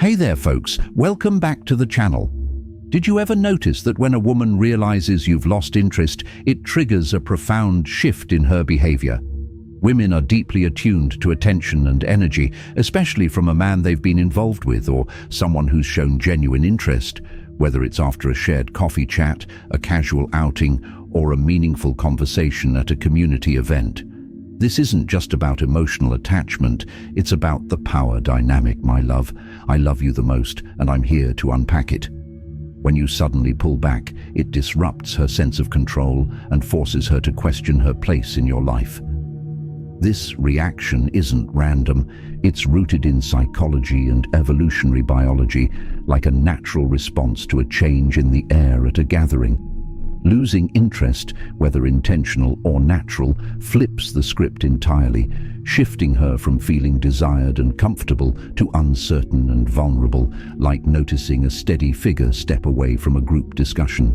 Hey there folks, welcome back to the channel. Did you ever notice that when a woman realizes you've lost interest, it triggers a profound shift in her behavior? Women are deeply attuned to attention and energy, especially from a man they've been involved with or someone who's shown genuine interest, whether it's after a shared coffee chat, a casual outing, or a meaningful conversation at a community event. This isn't just about emotional attachment, it's about the power dynamic, my love. I love you the most, and I'm here to unpack it. When you suddenly pull back, it disrupts her sense of control and forces her to question her place in your life. This reaction isn't random, it's rooted in psychology and evolutionary biology, like a natural response to a change in the air at a gathering. Losing interest, whether intentional or natural, flips the script entirely, shifting her from feeling desired and comfortable to uncertain and vulnerable, like noticing a steady figure step away from a group discussion.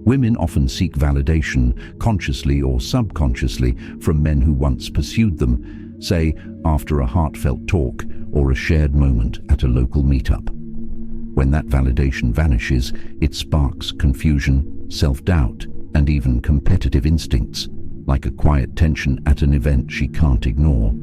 Women often seek validation, consciously or subconsciously, from men who once pursued them, say after a heartfelt talk or a shared moment at a local meetup. When that validation vanishes, it sparks confusion, self-doubt, and even competitive instincts, like a quiet tension at an event she can't ignore.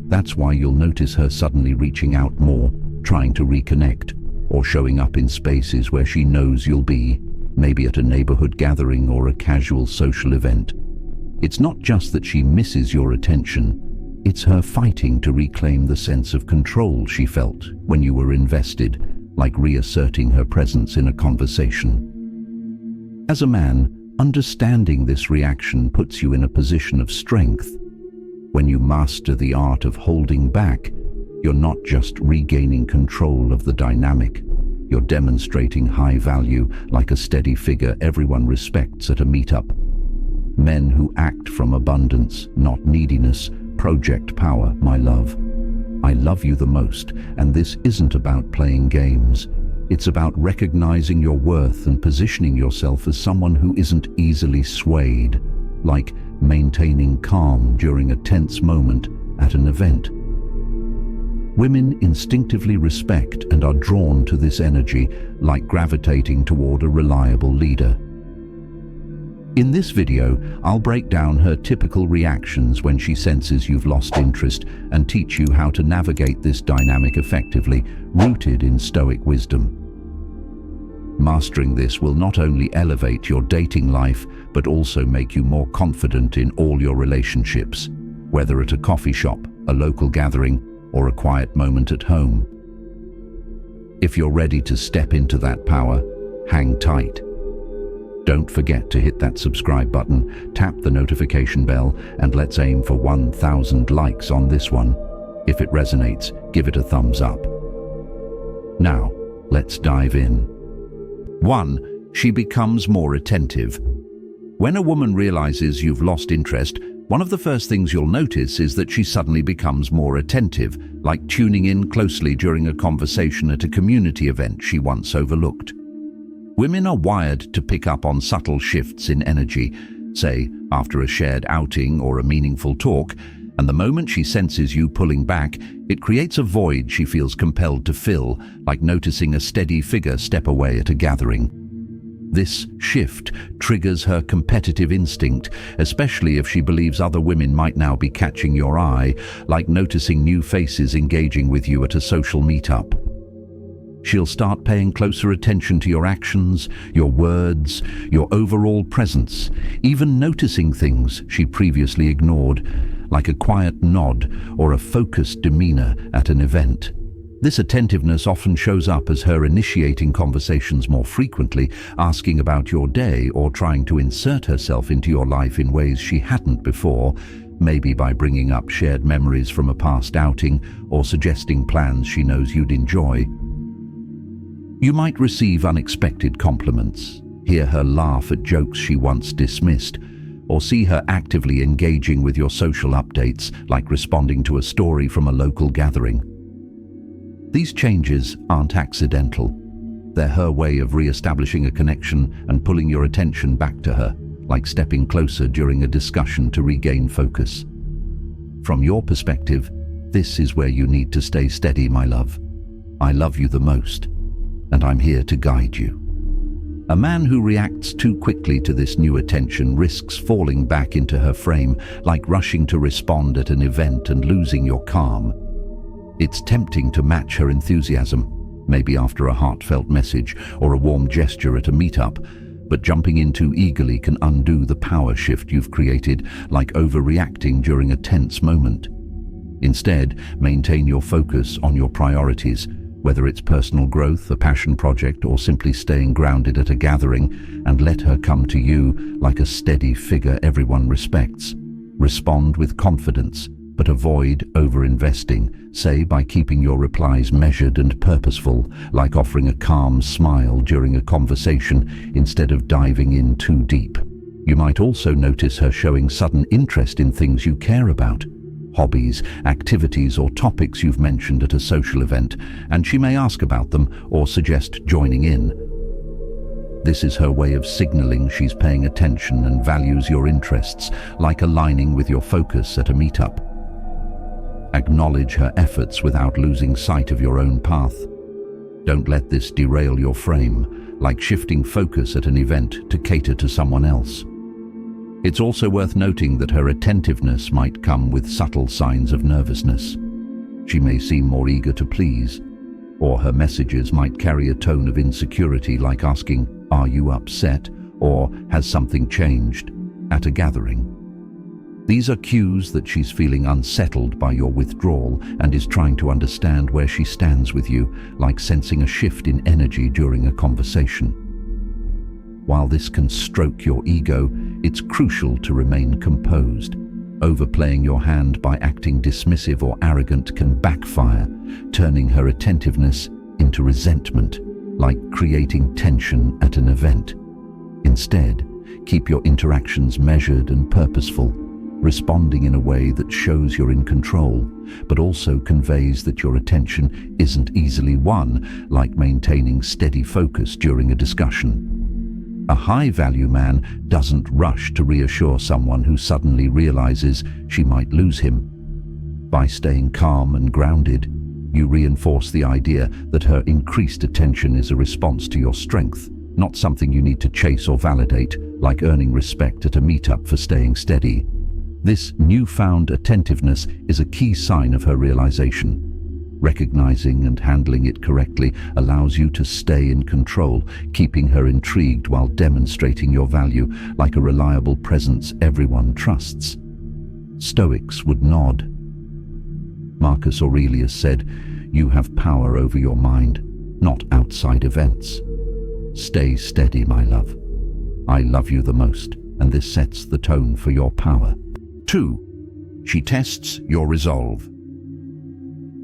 That's why you'll notice her suddenly reaching out more, trying to reconnect, or showing up in spaces where she knows you'll be, maybe at a neighborhood gathering or a casual social event. It's not just that she misses your attention, it's her fighting to reclaim the sense of control she felt when you were invested, like reasserting her presence in a conversation. As a man, understanding this reaction puts you in a position of strength. When you master the art of holding back, you're not just regaining control of the dynamic, you're demonstrating high value like a steady figure everyone respects at a meetup. Men who act from abundance, not neediness, project power, my love. I love you the most, and this isn't about playing games. It's about recognizing your worth and positioning yourself as someone who isn't easily swayed, like maintaining calm during a tense moment at an event. Women instinctively respect and are drawn to this energy, like gravitating toward a reliable leader. In this video, I'll break down her typical reactions when she senses you've lost interest and teach you how to navigate this dynamic effectively, rooted in Stoic wisdom. Mastering this will not only elevate your dating life, but also make you more confident in all your relationships, whether at a coffee shop, a local gathering, or a quiet moment at home. If you're ready to step into that power, hang tight. Don't forget to hit that subscribe button, tap the notification bell, and let's aim for 1,000 likes on this one. If it resonates, give it a thumbs up. Now, let's dive in. 1. She becomes more attentive. When a woman realizes you've lost interest, one of the first things you'll notice is that she suddenly becomes more attentive, like tuning in closely during a conversation at a community event she once overlooked. Women are wired to pick up on subtle shifts in energy, say after a shared outing or a meaningful talk, and the moment she senses you pulling back, it creates a void she feels compelled to fill, like noticing a steady figure step away at a gathering. This shift triggers her competitive instinct, especially if she believes other women might now be catching your eye, like noticing new faces engaging with you at a social meetup. She'll start paying closer attention to your actions, your words, your overall presence, even noticing things she previously ignored, like a quiet nod or a focused demeanor at an event. This attentiveness often shows up as her initiating conversations more frequently, asking about your day or trying to insert herself into your life in ways she hadn't before, maybe by bringing up shared memories from a past outing or suggesting plans she knows you'd enjoy. You might receive unexpected compliments, hear her laugh at jokes she once dismissed, or see her actively engaging with your social updates, like responding to a story from a local gathering. These changes aren't accidental. They're her way of re-establishing a connection and pulling your attention back to her, like stepping closer during a discussion to regain focus. From your perspective, this is where you need to stay steady, my love. I love you the most, and I'm here to guide you. A man who reacts too quickly to this new attention risks falling back into her frame, like rushing to respond at an event and losing your calm. It's tempting to match her enthusiasm, maybe after a heartfelt message or a warm gesture at a meetup, but jumping in too eagerly can undo the power shift you've created, like overreacting during a tense moment. Instead, maintain your focus on your priorities, whether it's personal growth, a passion project, or simply staying grounded at a gathering, and let her come to you like a steady figure everyone respects. Respond with confidence, but avoid over-investing, say by keeping your replies measured and purposeful, like offering a calm smile during a conversation instead of diving in too deep. You might also notice her showing sudden interest in things you care about, hobbies, activities, or topics you've mentioned at a social event, and she may ask about them or suggest joining in. This is her way of signaling she's paying attention and values your interests, like aligning with your focus at a meetup. Acknowledge her efforts without losing sight of your own path. Don't let this derail your frame, like shifting focus at an event to cater to someone else. It's also worth noting that her attentiveness might come with subtle signs of nervousness. She may seem more eager to please, or her messages might carry a tone of insecurity, like asking, "Are you upset?" or "Has something changed?" at a gathering. These are cues that she's feeling unsettled by your withdrawal and is trying to understand where she stands with you, like sensing a shift in energy during a conversation. While this can stroke your ego, it's crucial to remain composed. Overplaying your hand by acting dismissive or arrogant can backfire, turning her attentiveness into resentment, like creating tension at an event. Instead, keep your interactions measured and purposeful, responding in a way that shows you're in control, but also conveys that your attention isn't easily won, like maintaining steady focus during a discussion. A high-value man doesn't rush to reassure someone who suddenly realizes she might lose him. By staying calm and grounded, you reinforce the idea that her increased attention is a response to your strength, not something you need to chase or validate, like earning respect at a meetup for staying steady. This newfound attentiveness is a key sign of her realization. Recognizing and handling it correctly allows you to stay in control, keeping her intrigued while demonstrating your value, like a reliable presence everyone trusts. Stoics would nod. Marcus Aurelius said, "You have power over your mind, not outside events." Stay steady, my love. I love you the most, and this sets the tone for your power. 2. She tests your resolve.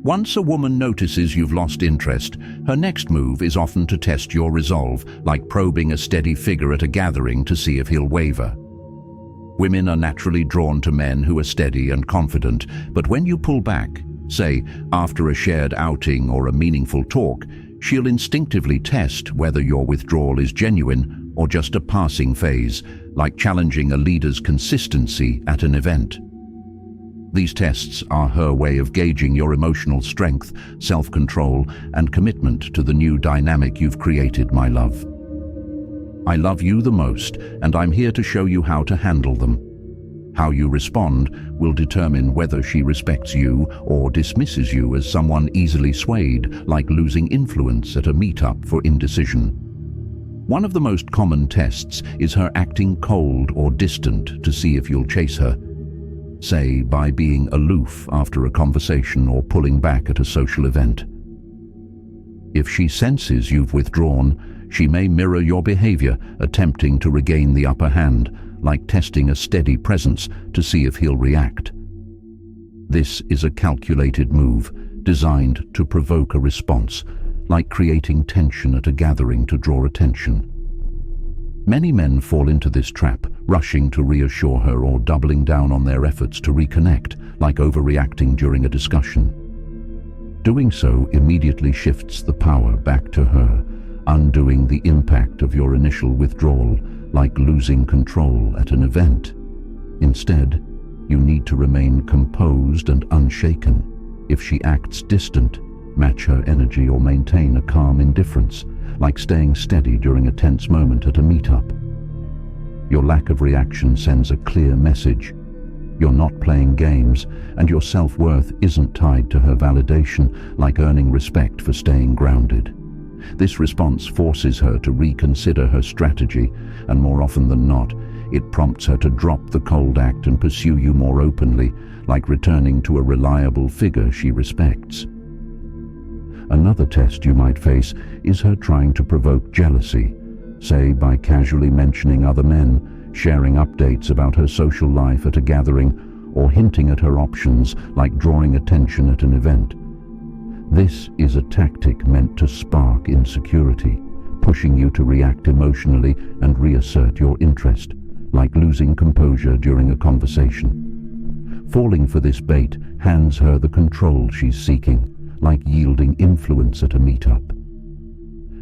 Once a woman notices you've lost interest, her next move is often to test your resolve, like probing a steady figure at a gathering to see if he'll waver. Women are naturally drawn to men who are steady and confident, but when you pull back, say, after a shared outing or a meaningful talk, she'll instinctively test whether your withdrawal is genuine or just a passing phase, like challenging a leader's consistency at an event. These tests are her way of gauging your emotional strength, self-control, and commitment to the new dynamic you've created, my love. I love you the most, and I'm here to show you how to handle them. How you respond will determine whether she respects you or dismisses you as someone easily swayed, like losing influence at a meetup for indecision. One of the most common tests is her acting cold or distant to see if you'll chase her. Say, by being aloof after a conversation or pulling back at a social event. If she senses you've withdrawn, she may mirror your behavior, attempting to regain the upper hand, like testing a steady presence to see if he'll react. This is a calculated move, designed to provoke a response, like creating tension at a gathering to draw attention. Many men fall into this trap, rushing to reassure her or doubling down on their efforts to reconnect, like overreacting during a discussion. Doing so immediately shifts the power back to her, undoing the impact of your initial withdrawal, like losing control at an event. Instead, you need to remain composed and unshaken. If she acts distant, Match her energy or maintain a calm indifference, like staying steady during a tense moment at a meetup. Your lack of reaction sends a clear message. You're not playing games, and your self-worth isn't tied to her validation, like earning respect for staying grounded. This response forces her to reconsider her strategy, and more often than not, it prompts her to drop the cold act and pursue you more openly, like returning to a reliable figure she respects. Another test you might face is her trying to provoke jealousy, say by casually mentioning other men, sharing updates about her social life at a gathering, or hinting at her options like drawing attention at an event. This is a tactic meant to spark insecurity, pushing you to react emotionally and reassert your interest, like losing composure during a conversation. Falling for this bait hands her the control she's seeking, like yielding influence at a meetup.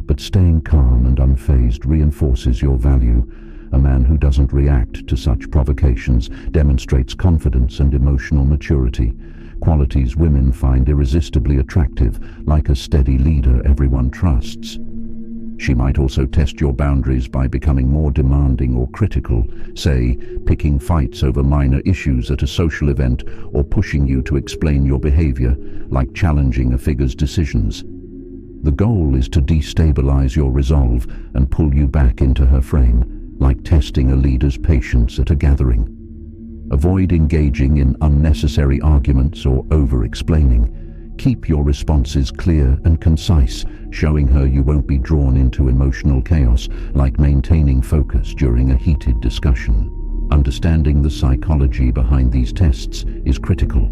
But staying calm and unfazed reinforces your value. A man who doesn't react to such provocations demonstrates confidence and emotional maturity, qualities women find irresistibly attractive, like a steady leader everyone trusts. She might also test your boundaries by becoming more demanding or critical, say, picking fights over minor issues at a social event or pushing you to explain your behavior, like challenging a figure's decisions. The goal is to destabilize your resolve and pull you back into her frame, like testing a leader's patience at a gathering. Avoid engaging in unnecessary arguments or over-explaining. Keep your responses clear and concise, showing her you won't be drawn into emotional chaos, like maintaining focus during a heated discussion. Understanding the psychology behind these tests is critical.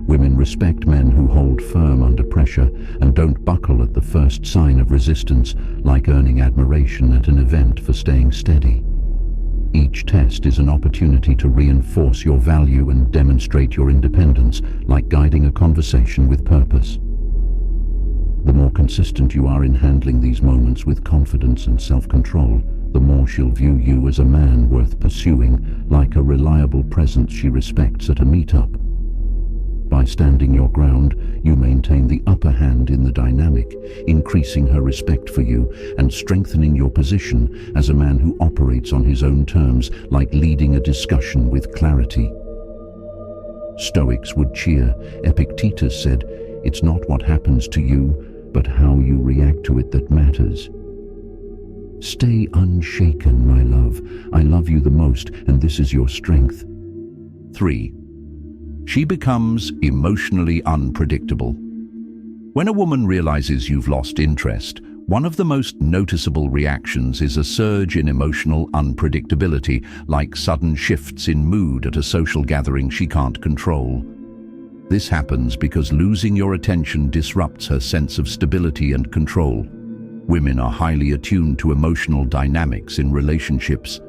Women respect men who hold firm under pressure and don't buckle at the first sign of resistance, like earning admiration at an event for staying steady. Each test is an opportunity to reinforce your value and demonstrate your independence, like guiding a conversation with purpose. The more consistent you are in handling these moments with confidence and self-control, the more she'll view you as a man worth pursuing, like a reliable presence she respects at a meetup. By standing your ground, you maintain the upper hand in the dynamic, increasing her respect for you and strengthening your position as a man who operates on his own terms, like leading a discussion with clarity. Stoics would cheer. Epictetus said, "It's not what happens to you, but how you react to it that matters." Stay unshaken, my love. I love you the most, and this is your strength. 3. She becomes emotionally unpredictable. When a woman realizes you've lost interest, one of the most noticeable reactions is a surge in emotional unpredictability, like sudden shifts in mood at a social gathering she can't control. This happens because losing your attention disrupts her sense of stability and control. Women are highly attuned to emotional dynamics in relationships,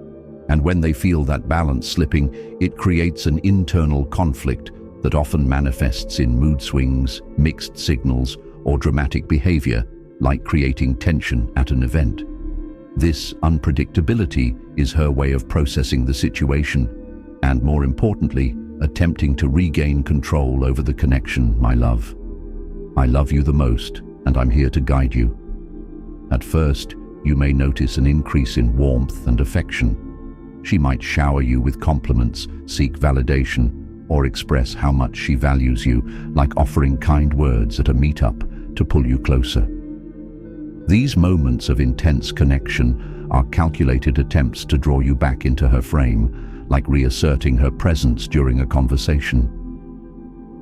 and when they feel that balance slipping, it creates an internal conflict that often manifests in mood swings, mixed signals, or dramatic behavior, like creating tension at an event. This unpredictability is her way of processing the situation, and more importantly, attempting to regain control over the connection, my love. I love you the most, and I'm here to guide you. At first, you may notice an increase in warmth and affection. She might shower you with compliments, seek validation, or express how much she values you, like offering kind words at a meetup to pull you closer. These moments of intense connection are calculated attempts to draw you back into her frame, like reasserting her presence during a conversation.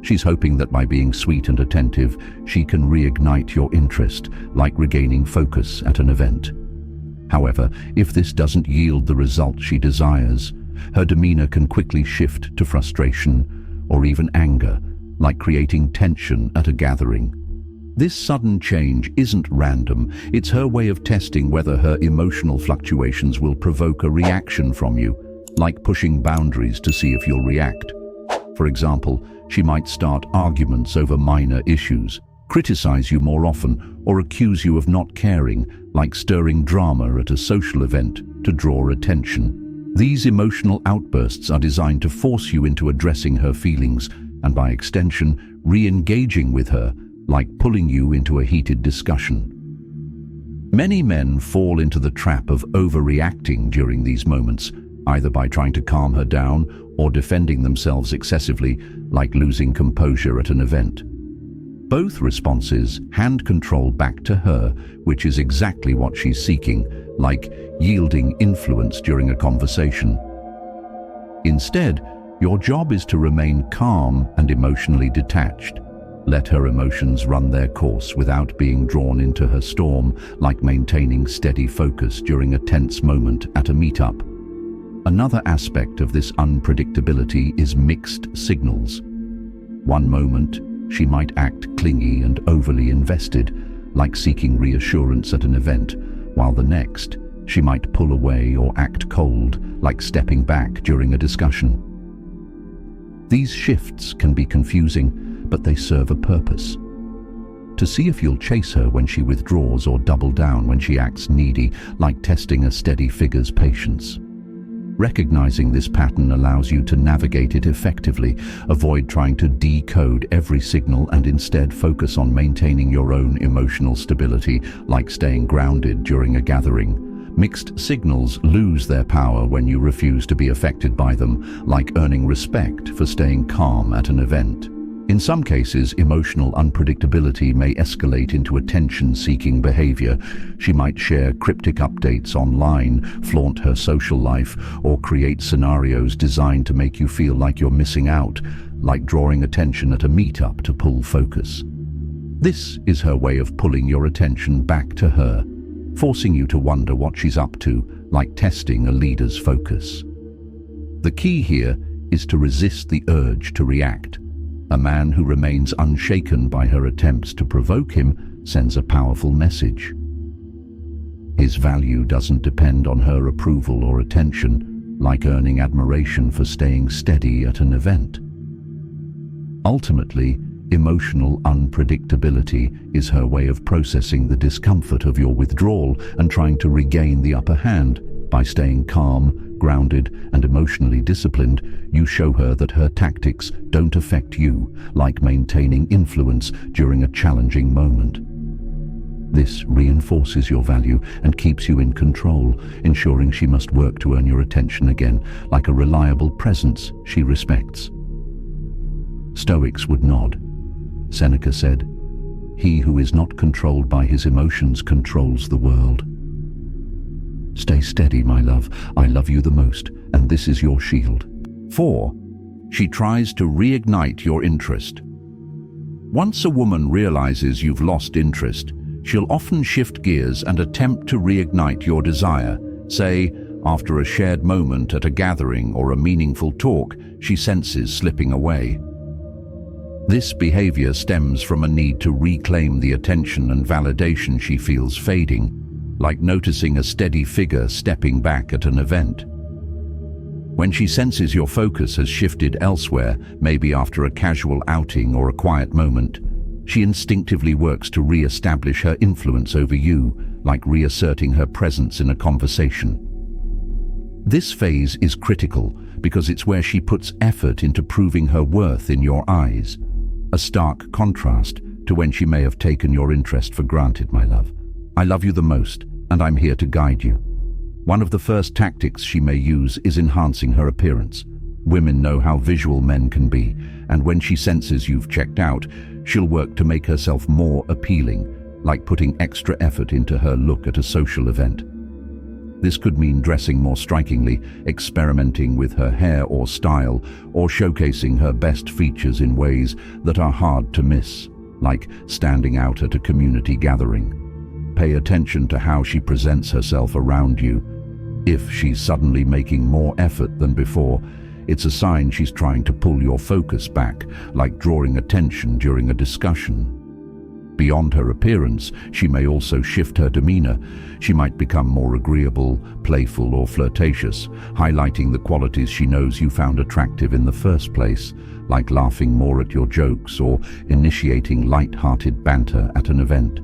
She's hoping that by being sweet and attentive, she can reignite your interest, like regaining focus at an event. However, if this doesn't yield the result she desires, her demeanor can quickly shift to frustration or even anger, like creating tension at a gathering. This sudden change isn't random. It's her way of testing whether her emotional fluctuations will provoke a reaction from you, like pushing boundaries to see if you'll react. For example, she might start arguments over minor issues, criticize you more often, or accuse you of not caring, like stirring drama at a social event to draw attention. These emotional outbursts are designed to force you into addressing her feelings and, by extension, re-engaging with her, like pulling you into a heated discussion. Many men fall into the trap of overreacting during these moments, either by trying to calm her down or defending themselves excessively, like losing composure at an event. Both responses hand control back to her, which is exactly what she's seeking, like yielding influence during a conversation. Instead, your job is to remain calm and emotionally detached. Let her emotions run their course without being drawn into her storm, like maintaining steady focus during a tense moment at a meetup. Another aspect of this unpredictability is mixed signals. One moment, she might act clingy and overly invested, like seeking reassurance at an event, while the next, she might pull away or act cold, like stepping back during a discussion. These shifts can be confusing, but they serve a purpose. To see if you'll chase her when she withdraws or double down when she acts needy, like testing a steady figure's patience. Recognizing this pattern allows you to navigate it effectively, avoid trying to decode every signal and instead focus on maintaining your own emotional stability, like staying grounded during a gathering. Mixed signals lose their power when you refuse to be affected by them, like earning respect for staying calm at an event. In some cases, emotional unpredictability may escalate into attention-seeking behavior. She might share cryptic updates online, flaunt her social life, or create scenarios designed to make you feel like you're missing out, like drawing attention at a meetup to pull focus. This is her way of pulling your attention back to her, forcing you to wonder what she's up to, like testing a leader's focus. The key here is to resist the urge to react. A man who remains unshaken by her attempts to provoke him sends a powerful message. His value doesn't depend on her approval or attention, like earning admiration for staying steady at an event. Ultimately, emotional unpredictability is her way of processing the discomfort of your withdrawal and trying to regain the upper hand. By staying calm, grounded, and emotionally disciplined, you show her that her tactics don't affect you, like maintaining influence during a challenging moment. This reinforces your value and keeps you in control, ensuring she must work to earn your attention again, like a reliable presence she respects. Stoics would nod. Seneca said, "He who is not controlled by his emotions controls the world." Stay steady, my love. I love you the most, and this is your shield. 4. She tries to reignite your interest. Once a woman realizes you've lost interest, she'll often shift gears and attempt to reignite your desire. Say, after a shared moment at a gathering or a meaningful talk she senses slipping away. This behavior stems from a need to reclaim the attention and validation she feels fading, like noticing a steady figure stepping back at an event. When she senses your focus has shifted elsewhere, maybe after a casual outing or a quiet moment, she instinctively works to re-establish her influence over you, like reasserting her presence in a conversation. This phase is critical because it's where she puts effort into proving her worth in your eyes, a stark contrast to when she may have taken your interest for granted, my love. I love you the most, and I'm here to guide you. One of the first tactics she may use is enhancing her appearance. Women know how visual men can be, and when she senses you've checked out, she'll work to make herself more appealing, like putting extra effort into her look at a social event. This could mean dressing more strikingly, experimenting with her hair or style, or showcasing her best features in ways that are hard to miss, like standing out at a community gathering. Pay attention to how she presents herself around you. If she's suddenly making more effort than before, it's a sign she's trying to pull your focus back, like drawing attention during a discussion. Beyond her appearance, she may also shift her demeanor. She might become more agreeable, playful, or flirtatious, highlighting the qualities she knows you found attractive in the first place, like laughing more at your jokes or initiating light-hearted banter at an event.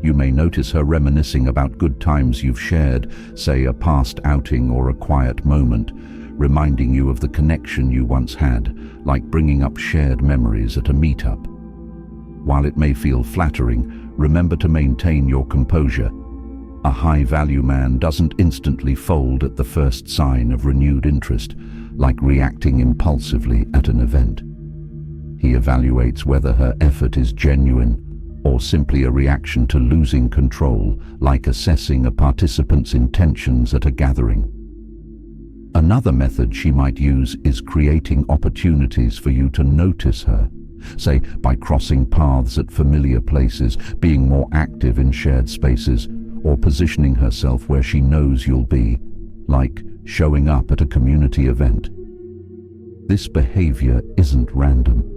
You may notice her reminiscing about good times you've shared, say a past outing or a quiet moment, reminding you of the connection you once had, like bringing up shared memories at a meetup. While it may feel flattering, remember to maintain your composure. A high-value man doesn't instantly fold at the first sign of renewed interest, like reacting impulsively at an event. He evaluates whether her effort is genuine or simply a reaction to losing control, like assessing a participant's intentions at a gathering. Another method she might use is creating opportunities for you to notice her, say by crossing paths at familiar places, being more active in shared spaces, or positioning herself where she knows you'll be, like showing up at a community event. This behavior isn't random.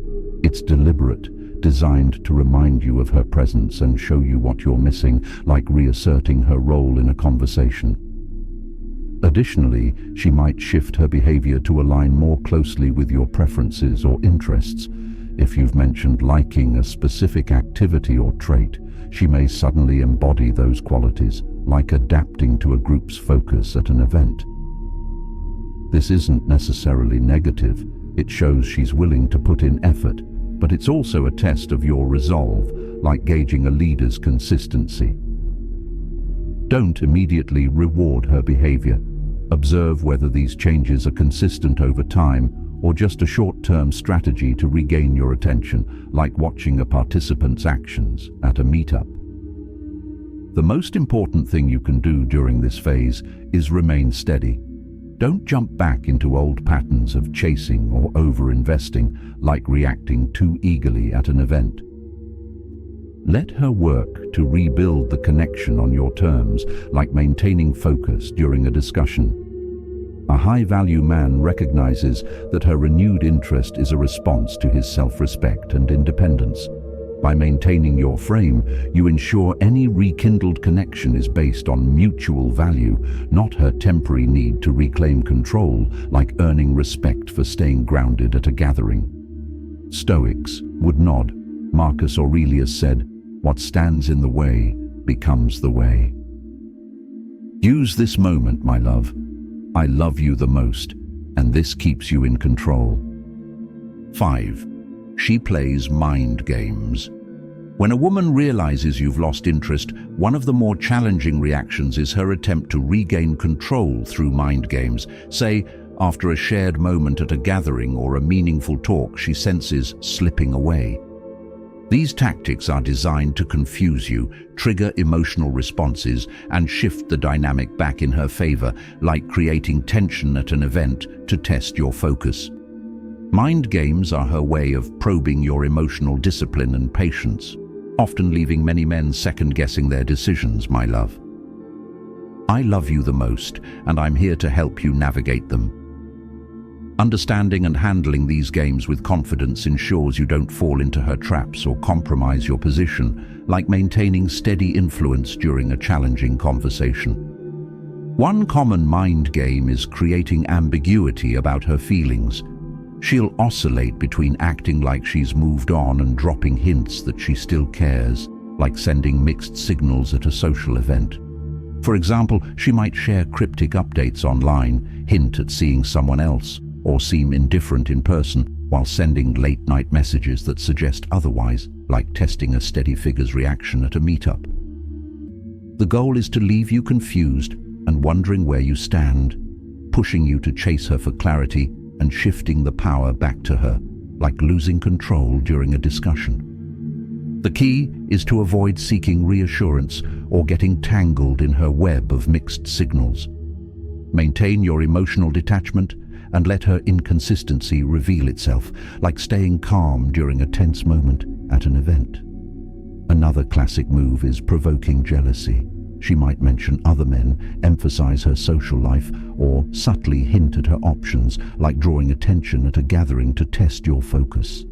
It's deliberate, designed to remind you of her presence and show you what you're missing, like reasserting her role in a conversation. Additionally, she might shift her behavior to align more closely with your preferences or interests. If you've mentioned liking a specific activity or trait, she may suddenly embody those qualities, like adapting to a group's focus at an event. This isn't necessarily negative. It shows she's willing to put in effort, but it's also a test of your resolve, like gauging a leader's consistency. Don't immediately reward her behavior. Observe whether these changes are consistent over time or just a short-term strategy to regain your attention, like watching a participant's actions at a meetup. The most important thing you can do during this phase is remain steady. Don't jump back into old patterns of chasing or over-investing, like reacting too eagerly at an event. Let her work to rebuild the connection on your terms, like maintaining focus during a discussion. A high-value man recognizes that her renewed interest is a response to his self-respect and independence. By maintaining your frame, you ensure any rekindled connection is based on mutual value, not her temporary need to reclaim control, like earning respect for staying grounded at a gathering. Stoics would nod. Marcus Aurelius said, "What stands in the way becomes the way." Use this moment, my love. I love you the most, and this keeps you in control. 5. She plays mind games. When a woman realizes you've lost interest, one of the more challenging reactions is her attempt to regain control through mind games. Say, after a shared moment at a gathering or a meaningful talk she senses slipping away. These tactics are designed to confuse you, trigger emotional responses, and shift the dynamic back in her favor, like creating tension at an event to test your focus. Mind games are her way of probing your emotional discipline and patience, often leaving many men second-guessing their decisions, my love. I love you the most, and I'm here to help you navigate them. Understanding and handling these games with confidence ensures you don't fall into her traps or compromise your position, like maintaining steady influence during a challenging conversation. One common mind game is creating ambiguity about her feelings. She'll oscillate between acting like she's moved on and dropping hints that she still cares, like sending mixed signals at a social event. For example, she might share cryptic updates online, hint at seeing someone else, or seem indifferent in person while sending late-night messages that suggest otherwise, like testing a steady figure's reaction at a meetup. The goal is to leave you confused and wondering where you stand, pushing you to chase her for clarity and shifting the power back to her, like losing control during a discussion. The key is to avoid seeking reassurance or getting tangled in her web of mixed signals. Maintain your emotional detachment and let her inconsistency reveal itself, like staying calm during a tense moment at an event. Another classic move is provoking jealousy. She might mention other men, emphasize her social life, or subtly hint at her options, like drawing attention at a gathering to test your focus.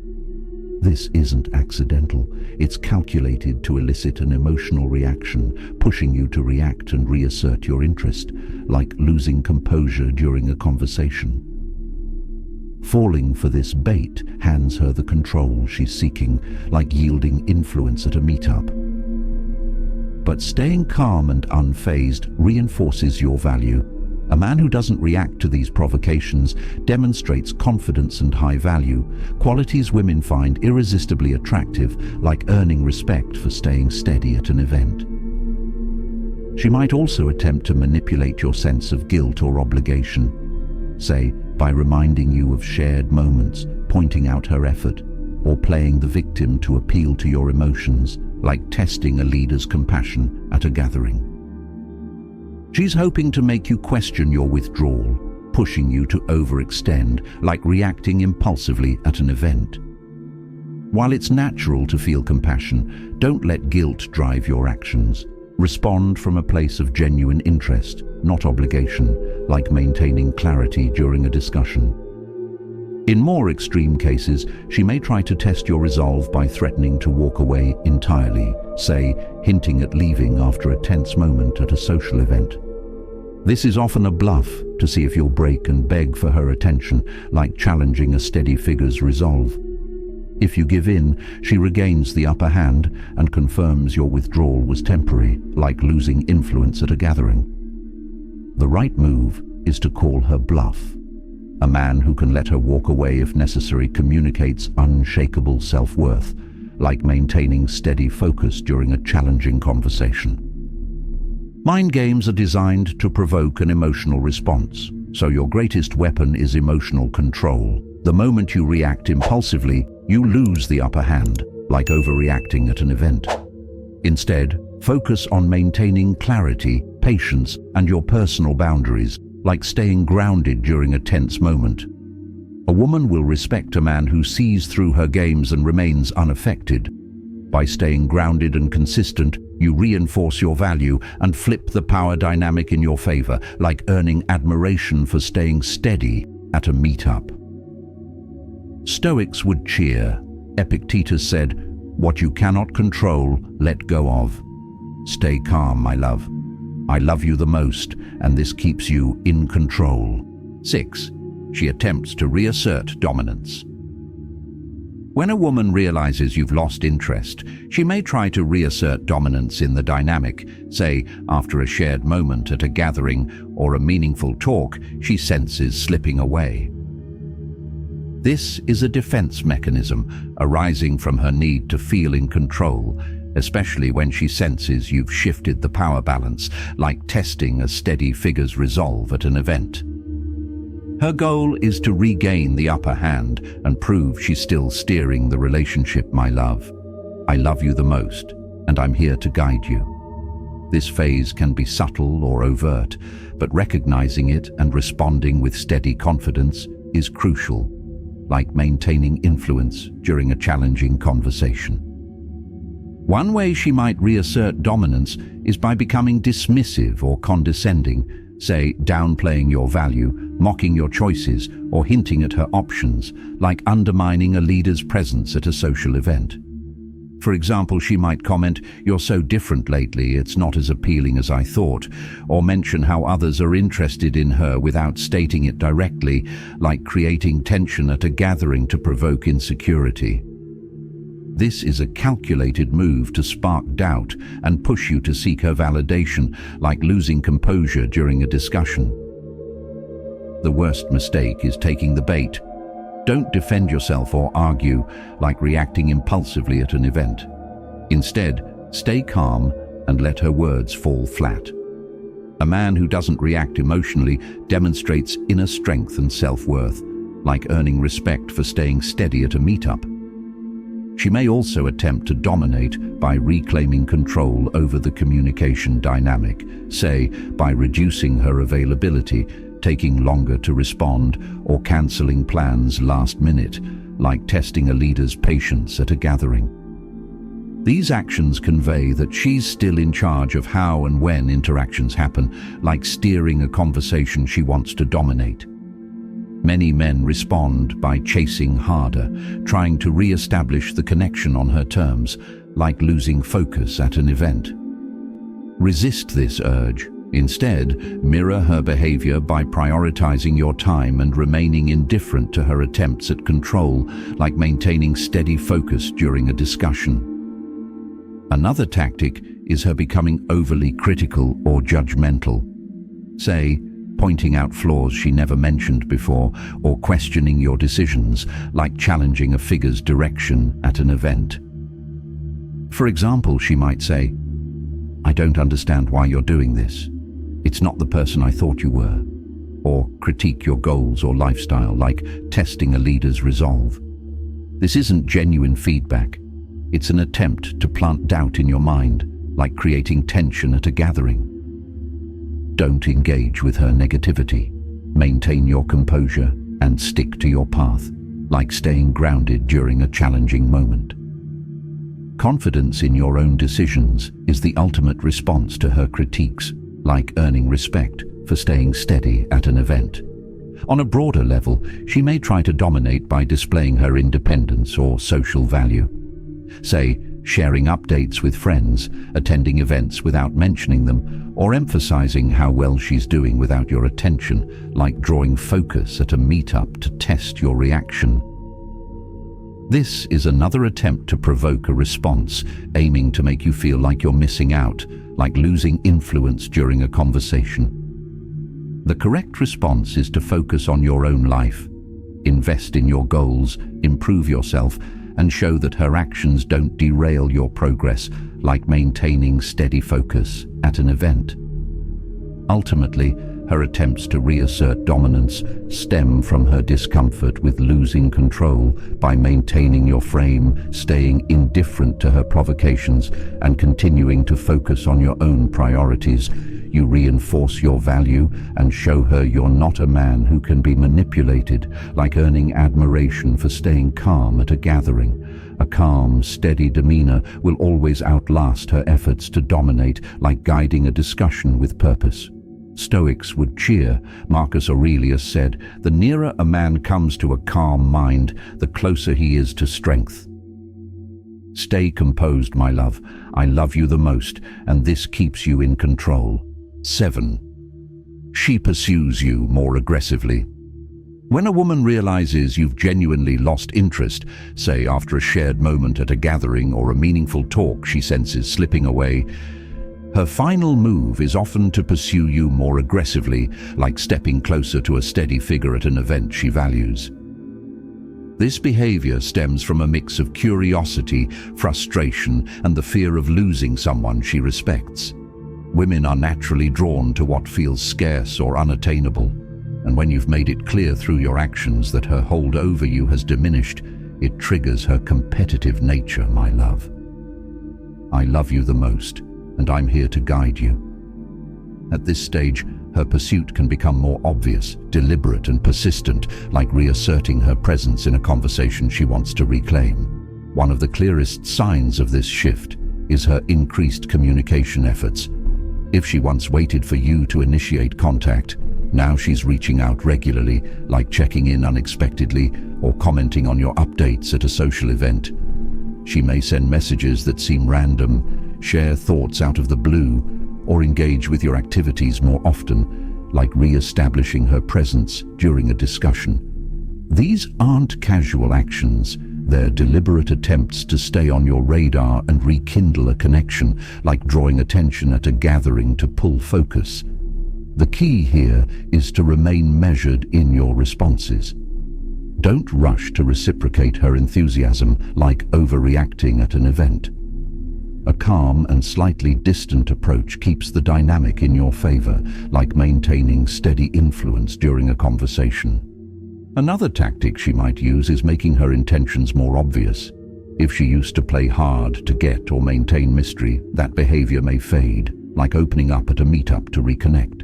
This isn't accidental. It's calculated to elicit an emotional reaction, pushing you to react and reassert your interest, like losing composure during a conversation. Falling for this bait hands her the control she's seeking, like yielding influence at a meetup. But staying calm and unfazed reinforces your value. A man who doesn't react to these provocations demonstrates confidence and high value, qualities women find irresistibly attractive, like earning respect for staying steady at an event. She might also attempt to manipulate your sense of guilt or obligation, say by reminding you of shared moments, pointing out her effort, or playing the victim to appeal to your emotions, like testing a leader's compassion at a gathering. She's hoping to make you question your withdrawal, pushing you to overextend, like reacting impulsively at an event. While it's natural to feel compassion, don't let guilt drive your actions. Respond from a place of genuine interest, not obligation, like maintaining clarity during a discussion. In more extreme cases, she may try to test your resolve by threatening to walk away entirely, say, hinting at leaving after a tense moment at a social event. This is often a bluff to see if you'll break and beg for her attention, like challenging a steady figure's resolve. If you give in, she regains the upper hand and confirms your withdrawal was temporary, like losing influence at a gathering. The right move is to call her bluff. A man who can let her walk away if necessary communicates unshakable self-worth, like maintaining steady focus during a challenging conversation. Mind games are designed to provoke an emotional response, so your greatest weapon is emotional control. The moment you react impulsively, you lose the upper hand, like overreacting at an event. Instead, focus on maintaining clarity, patience, and your personal boundaries, like staying grounded during a tense moment. A woman will respect a man who sees through her games and remains unaffected. By staying grounded and consistent, you reinforce your value and flip the power dynamic in your favor, like earning admiration for staying steady at a meetup. Stoics would cheer. Epictetus said, "What you cannot control, let go of. Stay calm, my love. I love you the most, and this keeps you in control." 6. She attempts to reassert dominance. When a woman realizes you've lost interest, she may try to reassert dominance in the dynamic, say, after a shared moment at a gathering or a meaningful talk she senses slipping away. This is a defense mechanism arising from her need to feel in control, especially when she senses you've shifted the power balance, like testing a steady figure's resolve at an event. Her goal is to regain the upper hand and prove she's still steering the relationship. My love, I love you the most, and I'm here to guide you. This phase can be subtle or overt, but recognizing it and responding with steady confidence is crucial, like maintaining influence during a challenging conversation. One way she might reassert dominance is by becoming dismissive or condescending, say downplaying your value, mocking your choices, or hinting at her options, like undermining a leader's presence at a social event. For example, she might comment, "You're so different lately, it's not as appealing as I thought," or mention how others are interested in her without stating it directly, like creating tension at a gathering to provoke insecurity. This is a calculated move to spark doubt and push you to seek her validation, like losing composure during a discussion. The worst mistake is taking the bait. Don't defend yourself or argue, like reacting impulsively at an event. Instead, stay calm and let her words fall flat. A man who doesn't react emotionally demonstrates inner strength and self-worth, like earning respect for staying steady at a meetup. She may also attempt to dominate by reclaiming control over the communication dynamic, say by reducing her availability, taking longer to respond, or cancelling plans last minute, like testing a leader's patience at a gathering. These actions convey that she's still in charge of how and when interactions happen, like steering a conversation she wants to dominate. Many men respond by chasing harder, trying to re-establish the connection on her terms, like losing focus at an event. Resist this urge. Instead, mirror her behavior by prioritizing your time and remaining indifferent to her attempts at control, like maintaining steady focus during a discussion. Another tactic is her becoming overly critical or judgmental. Say, pointing out flaws she never mentioned before, or questioning your decisions, like challenging a figure's direction at an event. For example, she might say, "I don't understand why you're doing this. It's not the person I thought you were." Or critique your goals or lifestyle, like testing a leader's resolve. This isn't genuine feedback. It's an attempt to plant doubt in your mind, like creating tension at a gathering. Don't engage with her negativity. Maintain your composure and stick to your path, like staying grounded during a challenging moment. Confidence in your own decisions is the ultimate response to her critiques, like earning respect for staying steady at an event. On a broader level, she may try to dominate by displaying her independence or social value. Say, sharing updates with friends, attending events without mentioning them, or emphasizing how well she's doing without your attention, like drawing focus at a meetup to test your reaction. This is another attempt to provoke a response, aiming to make you feel like you're missing out, like losing influence during a conversation. The correct response is to focus on your own life, invest in your goals, improve yourself, and show that her actions don't derail your progress, like maintaining steady focus at an event. Ultimately, her attempts to reassert dominance stem from her discomfort with losing control. By maintaining your frame, staying indifferent to her provocations, and continuing to focus on your own priorities, you reinforce your value and show her you're not a man who can be manipulated, like earning admiration for staying calm at a gathering. A calm, steady demeanor will always outlast her efforts to dominate, like guiding a discussion with purpose. Stoics would cheer. Marcus Aurelius said, "The nearer a man comes to a calm mind, the closer he is to strength." Stay composed, my love. I love you the most, and this keeps you in control. 7. She pursues you more aggressively. When a woman realizes you've genuinely lost interest, say after a shared moment at a gathering or a meaningful talk she senses slipping away, her final move is often to pursue you more aggressively, like stepping closer to a steady figure at an event she values. This behavior stems from a mix of curiosity, frustration, and the fear of losing someone she respects. Women are naturally drawn to what feels scarce or unattainable, and when you've made it clear through your actions that her hold over you has diminished, it triggers her competitive nature, my love. I love you the most, and I'm here to guide you. At this stage, her pursuit can become more obvious, deliberate, and persistent, like reasserting her presence in a conversation she wants to reclaim. One of the clearest signs of this shift is her increased communication efforts. If she once waited for you to initiate contact, now she's reaching out regularly, like checking in unexpectedly or commenting on your updates at a social event. She may send messages that seem random, share thoughts out of the blue, or engage with your activities more often, like re-establishing her presence during a discussion. These aren't casual actions. They're deliberate attempts to stay on your radar and rekindle a connection, like drawing attention at a gathering to pull focus. The key here is to remain measured in your responses. Don't rush to reciprocate her enthusiasm, like overreacting at an event. A calm and slightly distant approach keeps the dynamic in your favor, like maintaining steady influence during a conversation. Another tactic she might use is making her intentions more obvious. If she used to play hard to get or maintain mystery, that behavior may fade, like opening up at a meetup to reconnect.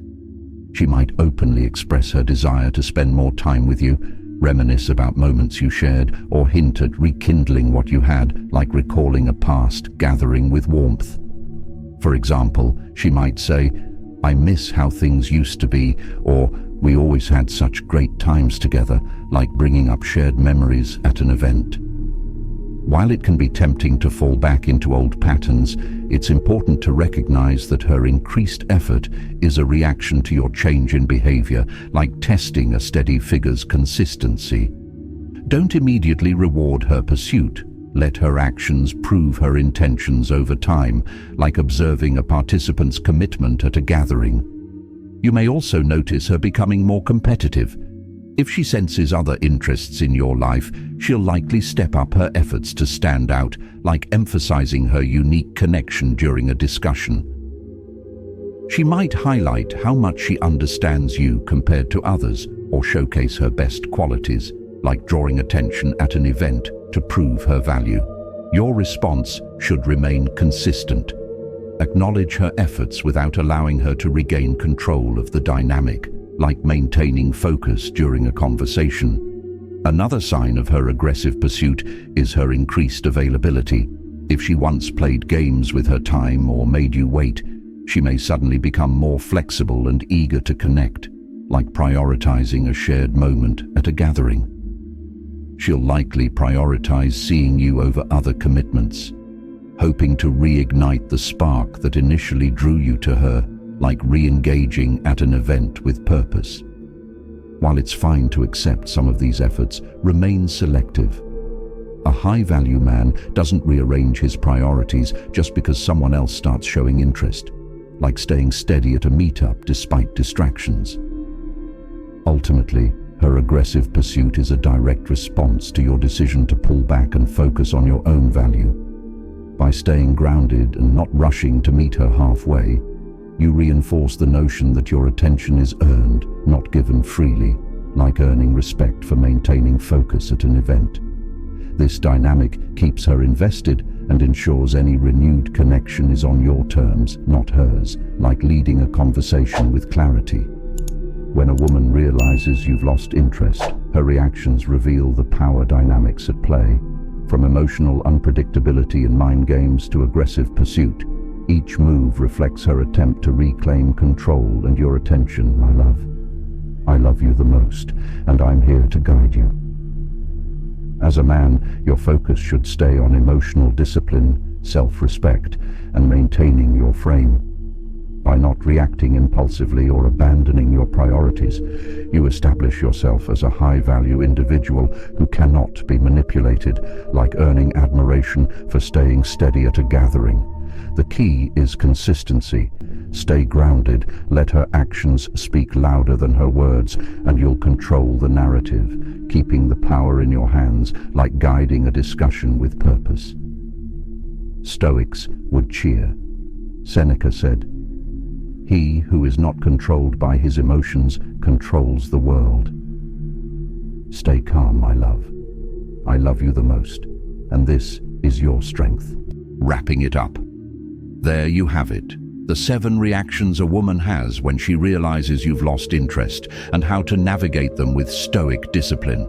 She might openly express her desire to spend more time with you, reminisce about moments you shared, or hint at rekindling what you had, like recalling a past gathering with warmth. For example, she might say, "I miss how things used to be," or "We always had such great times together," like bringing up shared memories at an event. While it can be tempting to fall back into old patterns, it's important to recognize that her increased effort is a reaction to your change in behavior, like testing a steady figure's consistency. Don't immediately reward her pursuit. Let her actions prove her intentions over time, like observing a participant's commitment at a gathering. You may also notice her becoming more competitive. If she senses other interests in your life, she'll likely step up her efforts to stand out, like emphasizing her unique connection during a discussion. She might highlight how much she understands you compared to others, or showcase her best qualities, like drawing attention at an event to prove her value. Your response should remain consistent. Acknowledge her efforts without allowing her to regain control of the dynamic, like maintaining focus during a conversation. Another sign of her aggressive pursuit is her increased availability. If she once played games with her time or made you wait, she may suddenly become more flexible and eager to connect, like prioritizing a shared moment at a gathering. She'll likely prioritize seeing you over other commitments, hoping to reignite the spark that initially drew you to her, like re-engaging at an event with purpose. While it's fine to accept some of these efforts, remain selective. A high-value man doesn't rearrange his priorities just because someone else starts showing interest, like staying steady at a meetup despite distractions. Ultimately, her aggressive pursuit is a direct response to your decision to pull back and focus on your own value. By staying grounded and not rushing to meet her halfway, you reinforce the notion that your attention is earned, not given freely, like earning respect for maintaining focus at an event. This dynamic keeps her invested and ensures any renewed connection is on your terms, not hers, like leading a conversation with clarity. When a woman realizes you've lost interest, her reactions reveal the power dynamics at play. From emotional unpredictability and mind games to aggressive pursuit, each move reflects her attempt to reclaim control and your attention, my love. I love you the most, and I'm here to guide you. As a man, your focus should stay on emotional discipline, self-respect, and maintaining your frame. By not reacting impulsively or abandoning your priorities, you establish yourself as a high-value individual who cannot be manipulated, like earning admiration for staying steady at a gathering. The key is consistency. Stay grounded, let her actions speak louder than her words, and you'll control the narrative, keeping the power in your hands, like guiding a discussion with purpose. Stoics would cheer. Seneca said, "He who is not controlled by his emotions controls the world." Stay calm, my love. I love you the most, and this is your strength. Wrapping it up. There you have it. The 7 reactions a woman has when she realizes you've lost interest, and how to navigate them with stoic discipline.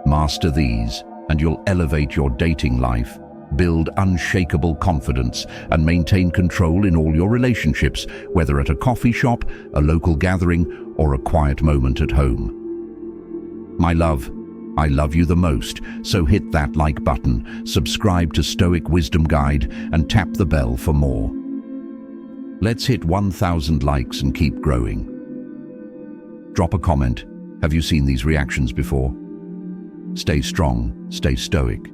Master these, and you'll elevate your dating life, build unshakable confidence, and maintain control in all your relationships, whether at a coffee shop, a local gathering, or a quiet moment at home. My love, I love you the most, so hit that like button, subscribe to Stoic Wisdom Guide, and tap the bell for more. Let's hit 1,000 likes and keep growing. Drop a comment. Have you seen these reactions before? Stay strong, stay stoic,